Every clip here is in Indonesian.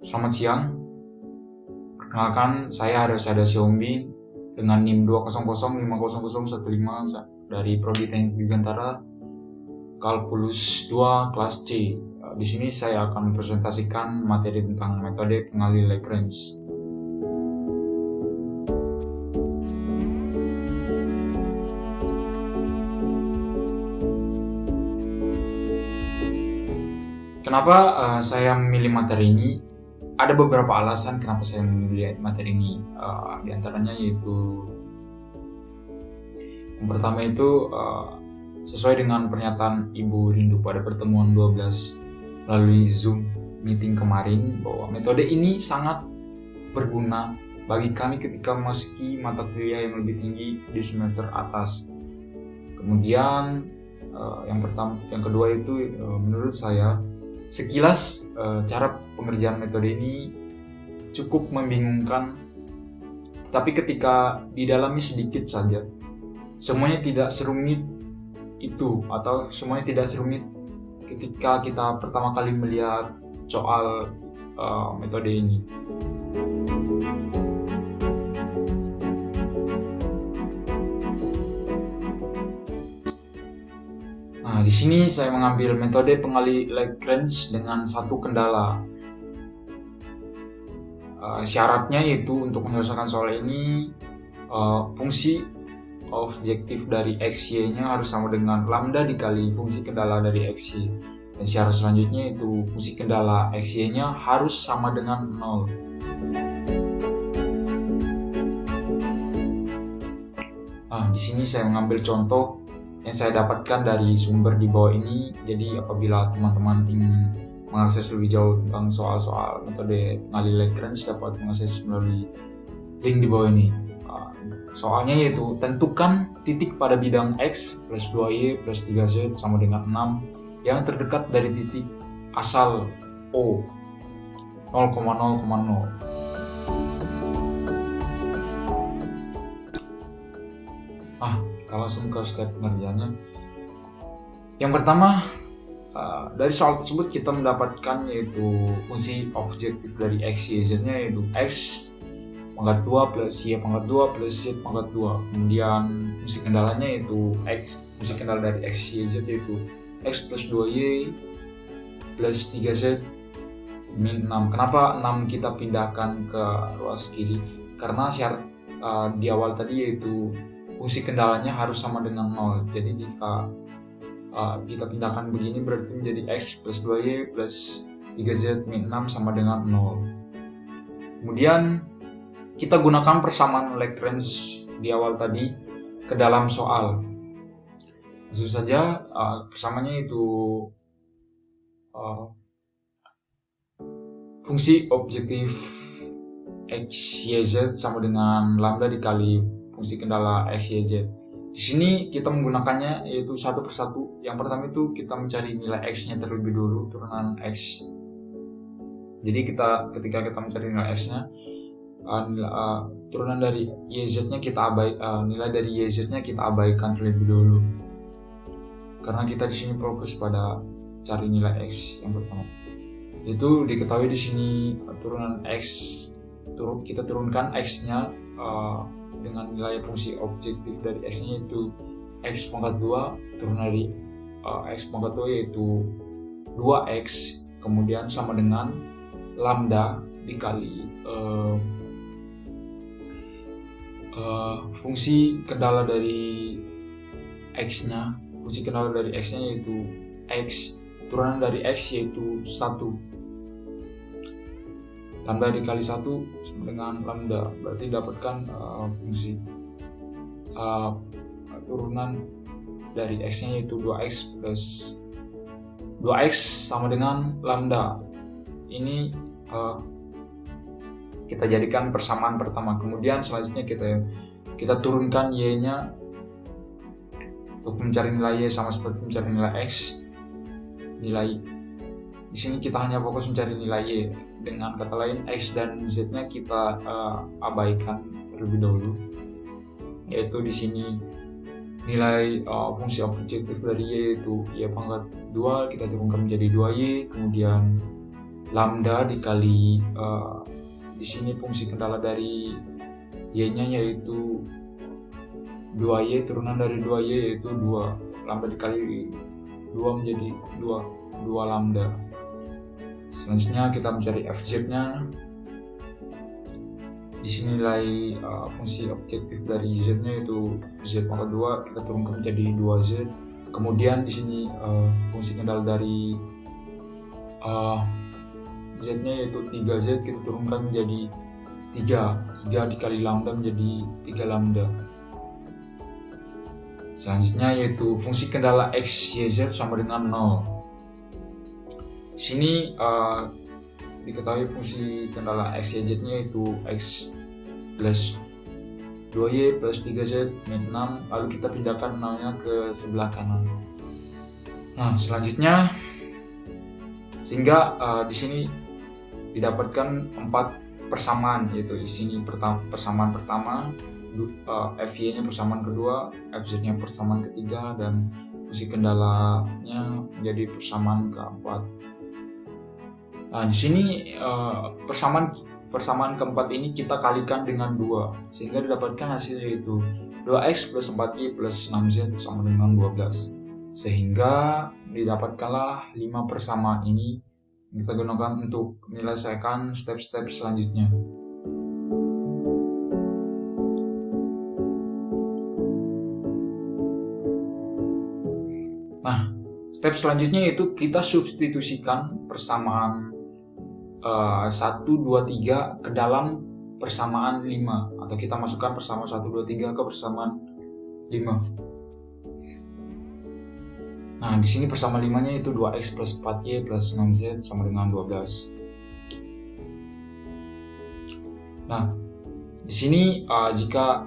Selamat siang, perkenalkan saya Haryosada Xiaomi dengan NIM 200500115 dari Prodi Teknik Dirgantara Kalkulus 2 kelas C. Di sini saya akan mempresentasikan materi tentang metode pengali Lagrange. Kenapa saya memilih materi ini? Ada beberapa alasan kenapa saya memilih materi ini. Di antaranya yaitu yang pertama itu sesuai dengan pernyataan Ibu Rindu pada pertemuan 12 melalui Zoom meeting kemarin, bahwa metode ini sangat berguna bagi kami ketika memasuki mata kuliah yang lebih tinggi di semester atas. Kemudian yang kedua itu menurut saya sekilas cara pengerjaan metode ini cukup membingungkan, tapi ketika didalami sedikit saja, semuanya tidak serumit itu, atau semuanya tidak serumit ketika kita pertama kali melihat soal metode ini. Nah, di sini saya mengambil metode pengali Lagrange dengan satu kendala. Syaratnya yaitu untuk menyelesaikan soal ini fungsi objektif dari XY-nya harus sama dengan lambda dikali fungsi kendala dari XY. Dan syarat selanjutnya itu fungsi kendala XY-nya harus sama dengan 0. Di sini saya mengambil contoh yang saya dapatkan dari sumber di bawah ini. Jadi apabila teman-teman ingin mengakses lebih jauh tentang soal-soal metode pengali Lagrange, dapat mengakses melalui link di bawah ini. Soalnya yaitu tentukan titik pada bidang X plus 2Y plus 3Z sama dengan 6 yang terdekat dari titik asal O 0,0,0. Kita langsung ke step pengerjaannya. Yang pertama, dari soal tersebut kita mendapatkan yaitu fungsi objektif dari X, Y, Z-nya yaitu X pangkat 2 plus Y pangkat 2 plus Z pangkat 2. Kemudian fungsi kendalanya yaitu X, fungsi kendala dari X, Y, Z yaitu X plus 2Y plus 3Z min 6. Kenapa 6 kita pindahkan ke ruas kiri? Karena syarat di awal tadi yaitu fungsi kendalanya harus sama dengan 0. Jadi jika kita pindahkan begini berarti menjadi X plus 2Y plus 3Z min 6 sama dengan 0. Kemudian kita gunakan persamaan Lagrange di awal tadi ke dalam soal. Langsung saja persamaannya itu fungsi objektif X, Y, Z sama dengan lambda dikali fungsi kendala X, Y, Z. Di sini kita menggunakannya yaitu satu persatu. Yang pertama itu kita mencari nilai X-nya terlebih dulu, turunan X. Jadi ketika kita mencari nilai X-nya, turunan dari YZ-nya nilai dari YZ-nya kita abaikan terlebih dulu. Karena kita di sini fokus pada cari nilai X yang pertama. Itu diketahui di sini turunan X, kita turunkan X-nya dengan nilai fungsi objektif dari X-nya yaitu X pangkat 2 turunan dari X pangkat 2 yaitu 2X, kemudian sama dengan lambda dikali fungsi kendala dari X-nya. Fungsi kendala dari X-nya yaitu X turunan dari X yaitu 1. Lambda dikali 1 sama dengan lambda, berarti dapatkan fungsi turunan dari X-nya yaitu 2X plus 2X sama dengan lambda. Ini kita jadikan persamaan pertama. Kemudian selanjutnya kita turunkan Y-nya untuk mencari nilai Y sama seperti mencari nilai X. Di sini kita hanya fokus mencari nilai Y. Dengan kata lain, X dan Z-nya kita abaikan terlebih dahulu. Yaitu di sini nilai fungsi objektif dari Y yaitu Y pangkat 2 kita turunkan menjadi 2Y, kemudian lambda dikali di sini fungsi kendala dari y-nya yaitu 2y, turunan dari 2y yaitu 2 lambda dikali 2 menjadi 2 lambda. Selanjutnya kita mencari fz-nya. Di sini nilai fungsi objektif dari z-nya yaitu z pangkat 2 kita turunkan menjadi 2z. Kemudian di sini fungsi kendala dari z-nya yaitu 3z kita turunkan menjadi 3 dikali lambda menjadi 3 lambda. Selanjutnya yaitu fungsi kendala x, y, z sama dengan 0. Di sini diketahui fungsi kendala x, y, z-nya yaitu x plus 2y plus 3z min 6, lalu kita pindahkan 0-nya ke sebelah kanan. Nah, selanjutnya sehingga di sini didapatkan 4 persamaan, yaitu di sini persamaan pertama, fy-nya persamaan kedua, fz-nya persamaan ketiga, dan fungsi kendalanya menjadi persamaan keempat. Nah, di sini persamaan keempat ini kita kalikan dengan 2 sehingga didapatkan hasil yaitu 2x plus 4y plus 6z sama dengan 12. Sehingga didapatkanlah 5 persamaan ini yang kita gunakan untuk menyelesaikan step-step selanjutnya. Nah, step selanjutnya yaitu kita substitusikan persamaan 1, 2, 3 ke dalam persamaan 5, atau kita masukkan persamaan 1, 2, 3 ke persamaan 5. Nah, di sini persamaan 5-nya itu 2x plus 4y plus 6z sama dengan 12. Nah, di sini jika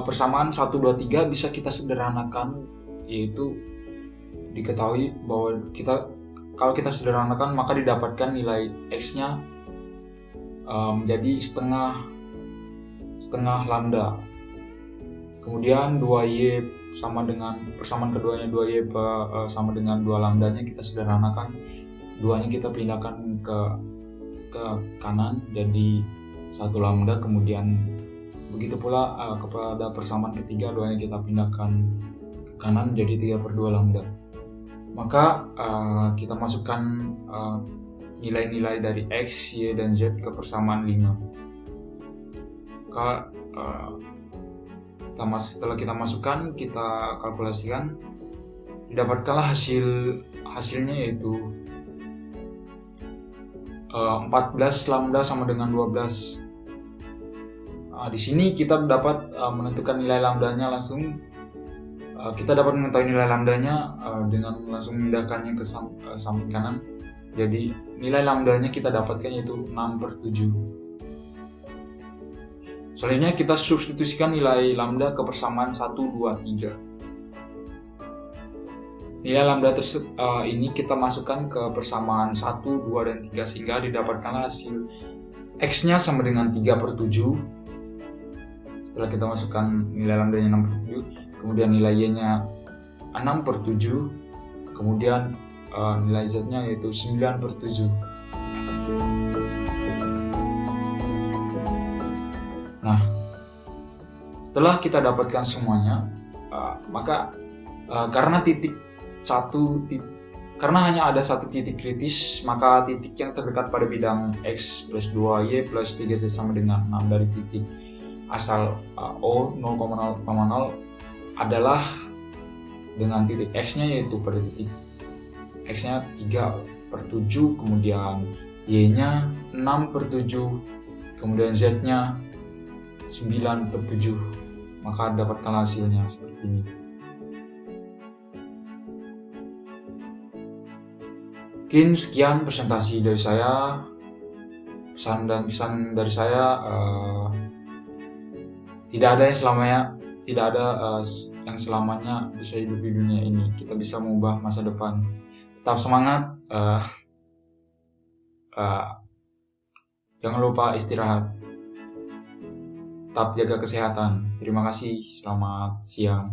persamaan 1, 2, 3 bisa kita sederhanakan, yaitu diketahui bahwa kalau kita sederhanakan maka didapatkan nilai x-nya menjadi setengah lambda. Kemudian 2y sama dengan persamaan keduanya 2y sama dengan 2 lambdanya kita sederhanakan, 2-nya kita pindahkan ke kanan jadi 1 lambda. Kemudian begitu pula kepada persamaan ketiga, 2-nya kita pindahkan ke kanan jadi 3/2 lambda. Maka kita masukkan nilai-nilai dari x, y, dan z ke persamaan 5. Maka setelah kita masukkan, kita kalkulasikan, didapatkanlah hasilnya yaitu 14 lambda sama dengan 12. Di sini kita dapat menentukan nilai lambdanya langsung. Kita dapat mengetahui nilai lambdanya dengan langsung memindahkannya ke samping kanan. Jadi nilai lambdanya kita dapatkan yaitu 6/7. Selanjutnya kita substitusikan nilai lambda ke persamaan 1, 2, 3. Nilai lambda ini kita masukkan ke persamaan 1, 2, dan 3 sehingga didapatkanlah hasil x-nya sama dengan 3/7. Setelah kita masukkan nilai lambdanya 6/7, kemudian nilai y-nya 6/7, kemudian nilai z-nya yaitu 9/7. Nah, setelah kita dapatkan semuanya, maka karena karena hanya ada satu titik kritis, maka titik yang terdekat pada bidang x plus 2y plus 3z sama dengan 6 dari titik asal O 0,0,0 adalah dengan titik x-nya yaitu pada titik x-nya 3/7, kemudian y-nya 6/7, kemudian z-nya 9/7. Maka dapatkan hasilnya seperti ini. Mungkin sekian presentasi dari saya. Pesan dari saya, tidak ada yang selamanya bisa hidup di dunia ini. Kita bisa mengubah masa depan. Tetap semangat. Jangan lupa istirahat. Tetap jaga kesehatan. Terima kasih. Selamat siang.